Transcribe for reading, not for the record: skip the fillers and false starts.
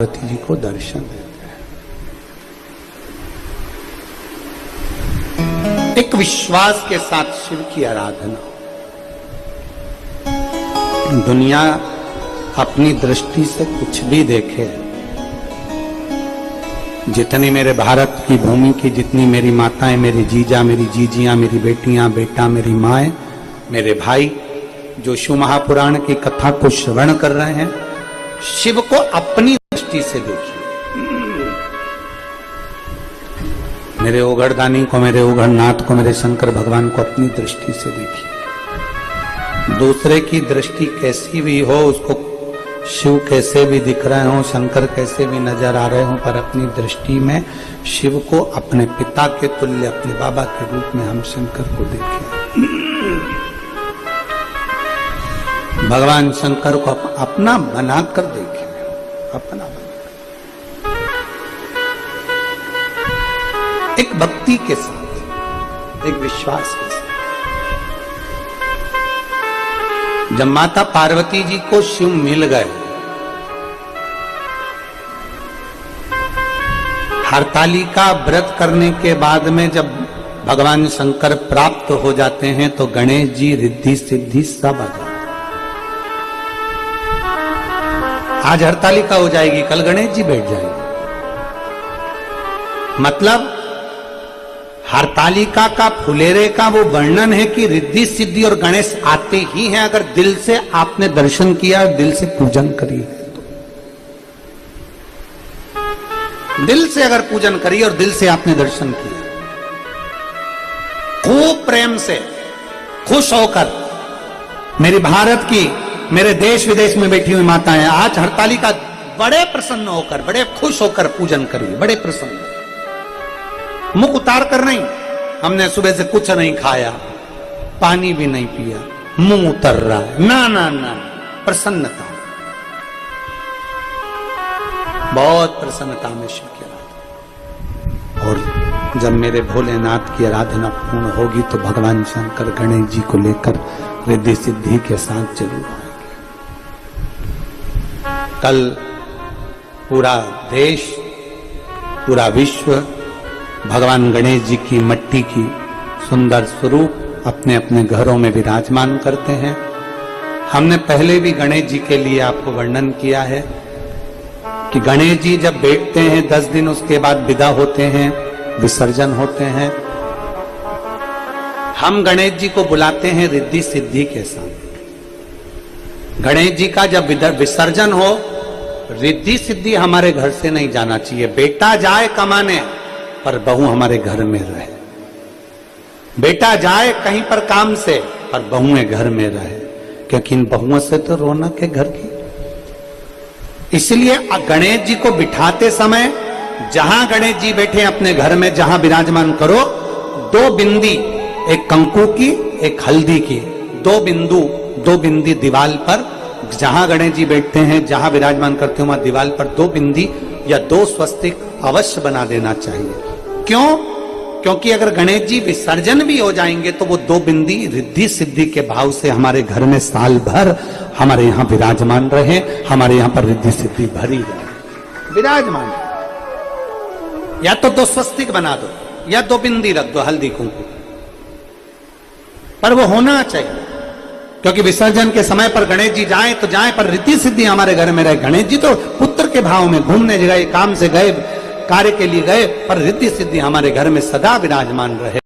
पार्वती जी को दर्शन देते हैं। एक विश्वास के साथ शिव की आराधना। दुनिया अपनी दृष्टि से कुछ भी देखे, जितनी मेरे भारत की भूमि की जितनी मेरी माताएं, मेरे जीजा, मेरी जीजियां, मेरी बेटियां, बेटा, मेरी माएं, मेरे भाई जो शिव महापुराण की कथा को श्रवण कर रहे हैं, शिव को अपनी दृष्टि से देखिए। मेरे ओघड़दानी को, मेरे ओघड़नाथ को, मेरे शंकर भगवान को अपनी दृष्टि से देखिए। दूसरे की दृष्टि कैसी भी हो, उसको शिव कैसे भी दिख रहे हो, शंकर कैसे भी नजर आ रहे हो, पर अपनी दृष्टि में शिव को अपने पिता के तुल्य, अपने बाबा के रूप में हम शंकर को देखें। भगवान शंकर को अपना बनाकर देखें, अपना बनाकर, एक भक्ति के साथ, एक विश्वास के साथ। जब माता पार्वती जी को शिव मिल गए, हरतालिका व्रत करने के बाद में जब भगवान शंकर प्राप्त हो जाते हैं तो गणेश जी, रिद्धि सिद्धि सब आ जाते। आज हरतालिका हो जाएगी, कल गणेश जी बैठ जाएंगे। मतलब हरतालिका का, फुलेरे का वो वर्णन है कि रिद्धि सिद्धि और गणेश आते ही हैं अगर दिल से आपने दर्शन किया, दिल से पूजन करी तो। दिल से अगर पूजन करी और दिल से आपने दर्शन किया, खूब प्रेम से, खुश होकर, मेरी भारत की, मेरे देश विदेश में बैठी हुई माताएं आज हरतालिका बड़े प्रसन्न होकर, बड़े खुश होकर पूजन करिए, बड़े प्रसन्न। मुख उतार कर नहीं, हमने सुबह से कुछ नहीं खाया, पानी भी नहीं पिया, मुंह उतर रहा है, ना ना ना, प्रसन्नता, बहुत प्रसन्नता में शिव की आराधना। और जब मेरे भोलेनाथ की आराधना पूर्ण होगी तो भगवान शंकर गणेश जी को लेकर रिद्धि सिद्धि के साथ जरूर आएंगे। कल पूरा देश, पूरा विश्व भगवान गणेश जी की मट्टी की सुंदर स्वरूप अपने अपने घरों में विराजमान करते हैं। हमने पहले भी गणेश जी के लिए आपको वर्णन किया है कि गणेश जी जब बैठते हैं 10 दिन, उसके बाद विदा होते हैं, विसर्जन होते हैं। हम गणेश जी को बुलाते हैं रिद्धि सिद्धि के साथ। गणेश जी का जब विसर्जन हो, रिद्धि सिद्धि हमारे घर से नहीं जाना चाहिए। बेटा जाए कमाने पर बहू हमारे घर में रहे, बेटा जाए कहीं पर काम से पर बहुएं घर में रहे, क्योंकि इन बहुओं से तो रौनक है घर की। इसलिए गणेश जी को बिठाते समय जहां गणेश जी बैठे अपने घर में, जहां विराजमान करो, 2 बिंदी, एक कंकु की, एक हल्दी की, 2 बिंदु, 2 बिंदी दीवाल पर, जहां गणेश जी बैठते हैं, जहां विराजमान करते हो, वहां दीवाल पर 2 बिंदी या 2 स्वस्तिक अवश्य बना देना चाहिए। क्यों? क्योंकि अगर गणेश जी विसर्जन भी हो जाएंगे तो वो 2 बिंदी रिद्धि सिद्धि के भाव से हमारे घर में साल भर हमारे यहाँ विराजमान रहे, हमारे यहाँ पर रिद्धि सिद्धि भरी रहे, विराजमान। या तो 2 स्वस्तिक बना दो या 2 बिंदी रख दो, हल्दी कुंकु, पर वो होना चाहिए। क्योंकि विसर्जन के समय पर गणेश जी जाएं तो जाएं, पर रिद्धि सिद्धि हमारे घर में रहे। गणेश जी तो पुत्र के भाव में घूमने गए, काम से गए, कार्य के लिए गए, पर रिद्धि सिद्धि हमारे घर में सदा विराजमान रहे।